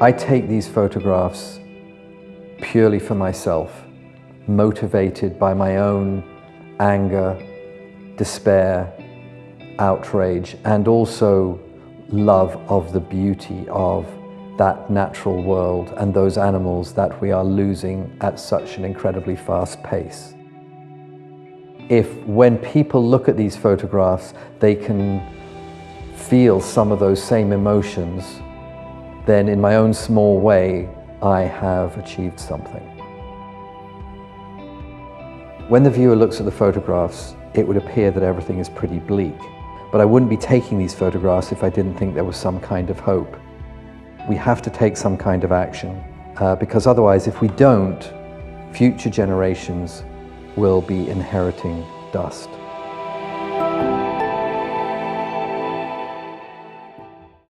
I take these photographs purely for myself, motivated by my own anger, despair, outrage, and also love of the beauty of that natural world and those animals that we are losing at such an incredibly fast pace. If when people look at these photographs, they can feel some of those same emotions, then in my own small way, I have achieved something. When the viewer looks at the photographs, it would appear that everything is pretty bleak. But I wouldn't be taking these photographs if I didn't think there was some kind of hope. We have to take some kind of action, because otherwise, if we don't, future generations will be inheriting dust.